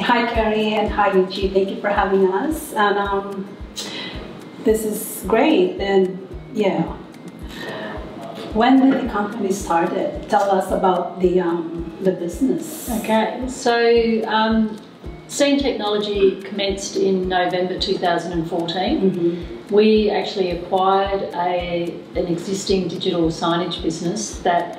Hi Kerry and hi Yuji, thank you for having us. And this is great. And yeah, when did the company started? Tell us about the business. Okay, so Scene Technology commenced in November 2014. Mm-hmm. We actually acquired an existing digital signage business that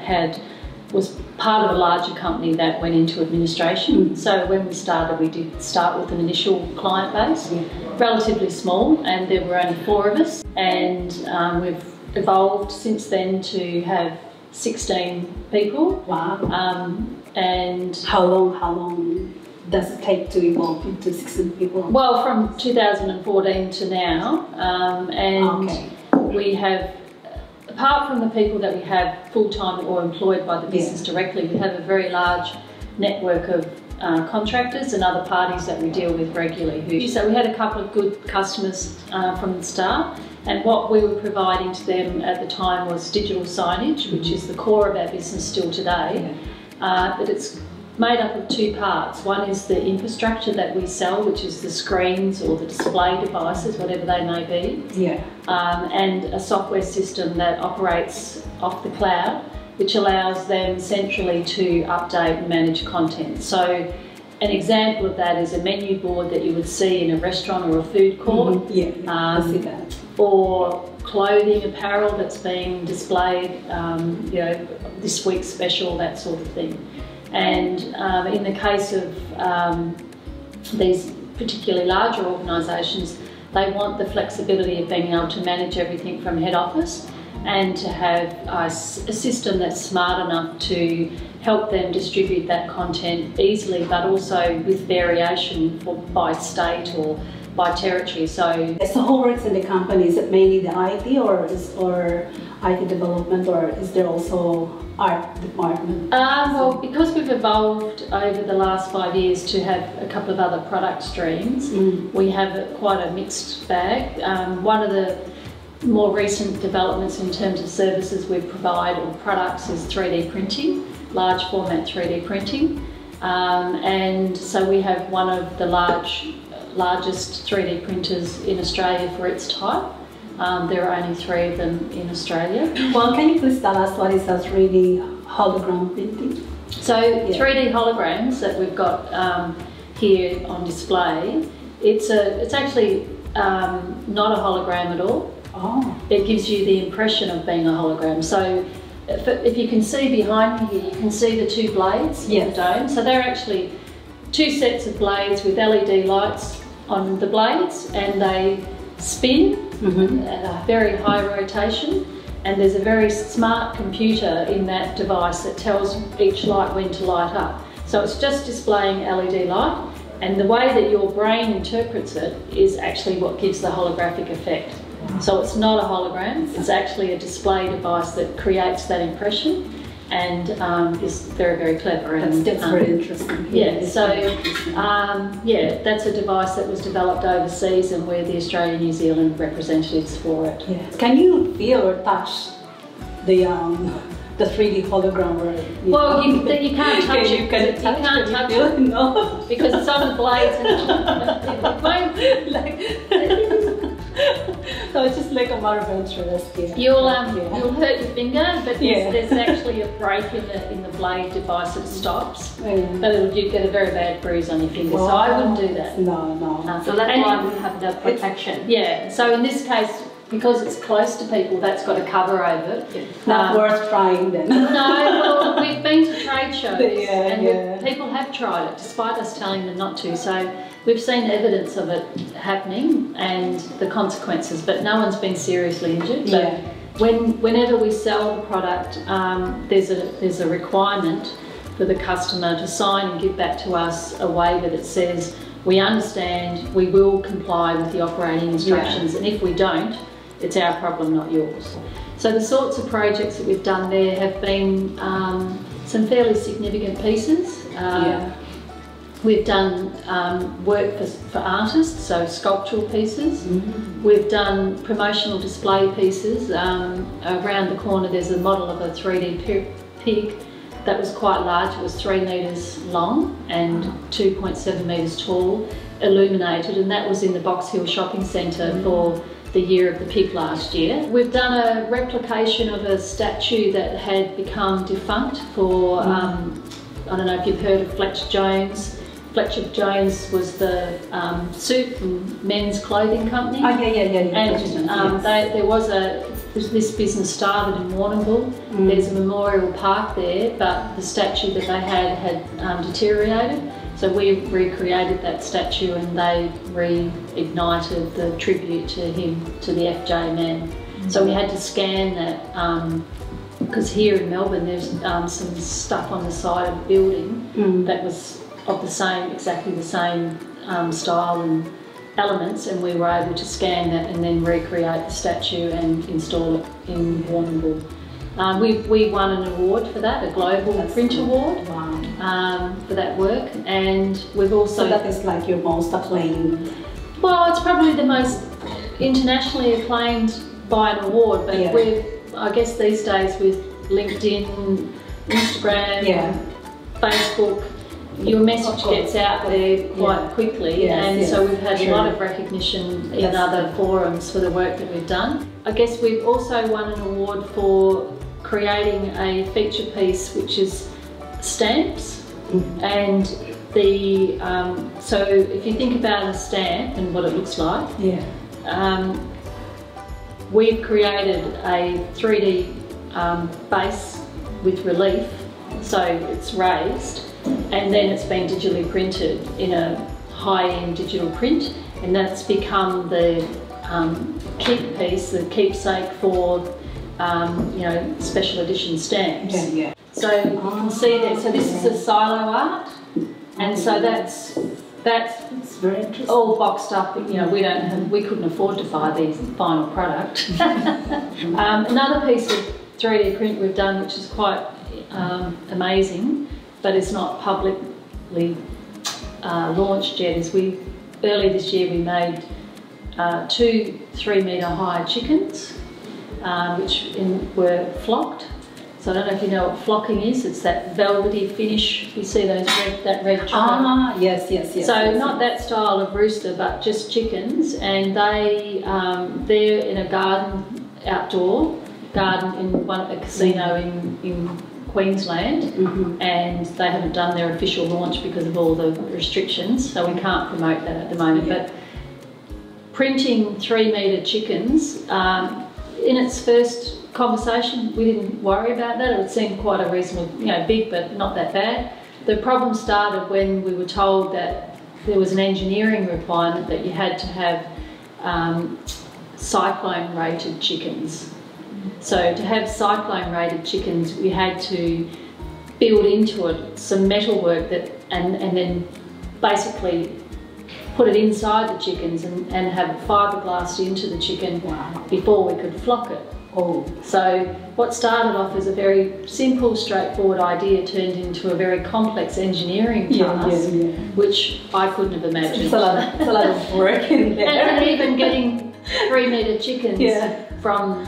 was part of a larger company that went into administration. Mm-hmm. So when we started, we did start with an initial client base, relatively small, and there were only 4 of us. And we've evolved since then to have 16 people. Wow. And how long does it take to evolve into 16 people? Well, from 2014 to now, and we have, apart from the people that we have full-time or employed by the business directly, we have a very large network of contractors and other parties that we deal with regularly. So we had a couple of good customers from the start, and what we were providing to them at the time was digital signage, which is the core of our business still today. But it's made up of 2 parts. One is the infrastructure that we sell, which is the screens or the display devices, whatever they may be, and a software system that operates off the cloud, which allows them centrally to update and manage content. So an example of that is a menu board that you would see in a restaurant or a food court. I see that. Or clothing, apparel that's being displayed, you know, this week's special, that sort of thing. And in the case of these particularly larger organisations, they want the flexibility of being able to manage everything from head office and to have a system that's smart enough to help them distribute that content easily, but also with variation by state or by territory. So who works in the company? Is it mainly the IT or IT development, or is there also art department? Well, because we've evolved over the last 5 years to have a couple of other product streams, we have quite a mixed bag. One of the more recent developments in terms of services we provide or products is 3D printing, large format 3D printing. And so we have one of the largest 3D printers in Australia for its type. There are only 3 of them in Australia. Well, can you please tell us what is a 3D hologram printing? So 3D holograms that we've got here on display, it's actually not a hologram at all. Oh. It gives you the impression of being a hologram. So if you can see behind me here, you can see the 2 blades in the dome. So they're actually 2 sets of blades with LED lights on the blades, and they spin at a very high rotation, and there's a very smart computer in that device that tells each light when to light up. So it's just displaying LED light, and the way that your brain interprets it is actually what gives the holographic effect. So it's not a hologram, it's actually a display device that creates that impression, and is very, very clever. That's very interesting. Yeah, so that's a device that was developed overseas, and we're the Australia New Zealand representatives for it. Yeah. Can you feel or touch the 3D hologram? Well, you can't touch it. You can't touch it. No, because it's on the blades and it won't. So it's just like a matter of interest. You'll hurt your finger, but there's actually a break in the blade device that stops. But you'd get a very bad bruise on your finger. So I wouldn't do that. No. So that's why we have the protection. Yeah. So in this case, because it's close to people, that's got a cover over it. Not worth trying then. No, well, we've been to trade shows and people have tried it despite us telling them not to. So we've seen evidence of it happening and the consequences, but no one's been seriously injured. But whenever we sell the product, there's a requirement for the customer to sign and give back to us a waiver that says, we understand, we will comply with the operating instructions, and if we don't, it's our problem, not yours. So the sorts of projects that we've done there have been some fairly significant pieces. We've done work for artists, so sculptural pieces. We've done promotional display pieces. Around the corner there's a model of a 3D pig that was quite large. It was 3 metres long and 2.7 metres tall, illuminated, and that was in the Box Hill Shopping Centre for the Year of the Pig last year. We've done a replication of a statue that had become defunct for, I don't know if you've heard of Fletcher Jones. Fletcher Jones was the suit and men's clothing company. Oh, yeah. And this business started in Warrnambool. There's a memorial park there, but the statue that they had deteriorated. So we recreated that statue and they reignited the tribute to him, to the FJ man. So we had to scan that, because here in Melbourne there's some stuff on the side of the building that was of exactly the same style and elements, and we were able to scan that and then recreate the statue and install it in Warrnambool. We won an award for that, a Global Print Award. Wow. For that work, and we've also... So that is like your most acclaimed... Well, it's probably the most internationally acclaimed by an award, but I guess these days with LinkedIn, Instagram, Facebook, your message gets out there quite quickly, so we've had a lot of recognition in other forums for the work that we've done. I guess we've also won an award for creating a feature piece which is stamps, and so if you think about a stamp and what it looks like, we've created a 3D base with relief, so it's raised, and then it's been digitally printed in a high-end digital print, and that's become the keep piece, the keepsake for special edition stamps. So you can see that. So this is a silo art, and so that's very interesting. all boxed up. We couldn't afford to buy the final product. Another piece of 3D print we've done, which is quite amazing, but it's not publicly launched yet, is early this year we made 2 3-metre high chickens, which were flocked. So I don't know if you know what flocking is. It's that velvety finish. You see that red chocolate. Yes. So not that style of rooster, but just chickens, and they're in a outdoor garden in a casino in Queensland, and they haven't done their official launch because of all the restrictions, so we can't promote that at the moment. But printing 3-metre chickens, in its first conversation, we didn't worry about that. It seemed quite a reasonable, big, but not that bad. The problem started when we were told that there was an engineering requirement that you had to have cyclone-rated chickens. So to have cyclone-rated chickens, we had to build into it some metalwork and then basically put it inside the chickens and have it fiberglassed into the chicken before we could flock it. So what started off as a very simple, straightforward idea turned into a very complex engineering task, which I couldn't have imagined. It's a lot of work in there. And even getting 3-metre chickens from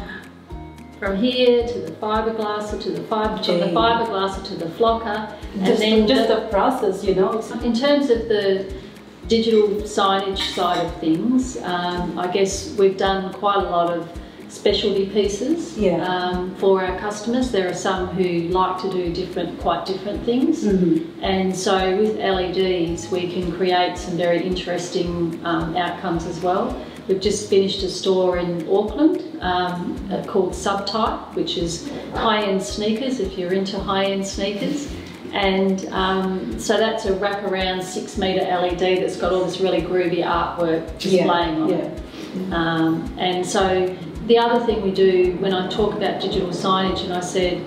here to the fiberglasser to the fiberglasser to the flocker, and then just the process, In terms of the digital signage side of things, I guess we've done quite a lot of specialty pieces for our customers. There are some who like to do quite different things, and so with LEDs we can create some very interesting outcomes as well. We've just finished a store in Auckland called Subtype, which is high-end sneakers, if you're into high-end sneakers. And so that's a wraparound 6-metre LED that's got all this really groovy artwork displaying on it. And so the other thing we do when I talk about digital signage, and I said,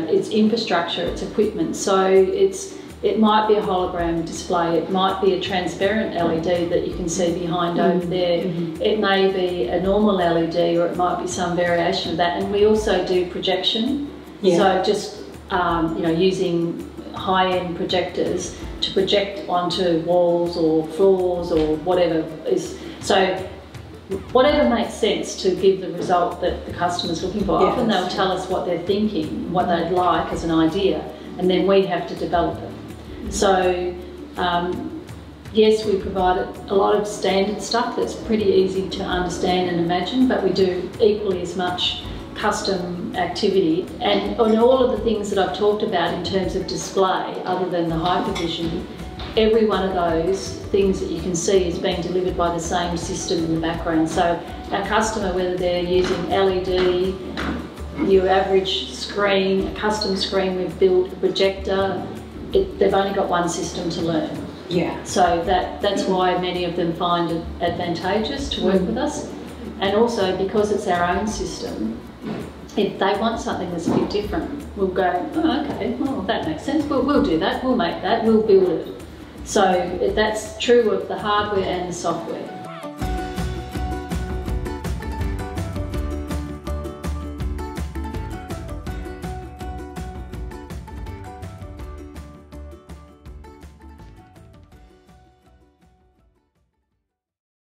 it's infrastructure, it's equipment. So it might be a hologram display, it might be a transparent LED that you can see behind over there. It may be a normal LED, or it might be some variation of that. And we also do projection. So just using high-end projectors to project onto walls or floors or whatever is. So whatever makes sense to give the result that the customer's looking for. Yes. Often they'll tell us what they're thinking, what they'd like as an idea, and then we have to develop it. So, yes, we provide a lot of standard stuff that's pretty easy to understand and imagine, but we do equally as much custom activity. And on all of the things that I've talked about in terms of display, other than the hypervision, every one of those things that you can see is being delivered by the same system in the background. So our customer, whether they're using LED, your average screen, a custom screen we've built, a projector, they've only got one system to learn. Yeah. So that's why many of them find it advantageous to work with us. And also because it's our own system, if they want something that's a bit different, we'll go, oh, okay, well, that makes sense, we'll do that, we'll make that, we'll build it. So that's true of the hardware and the software.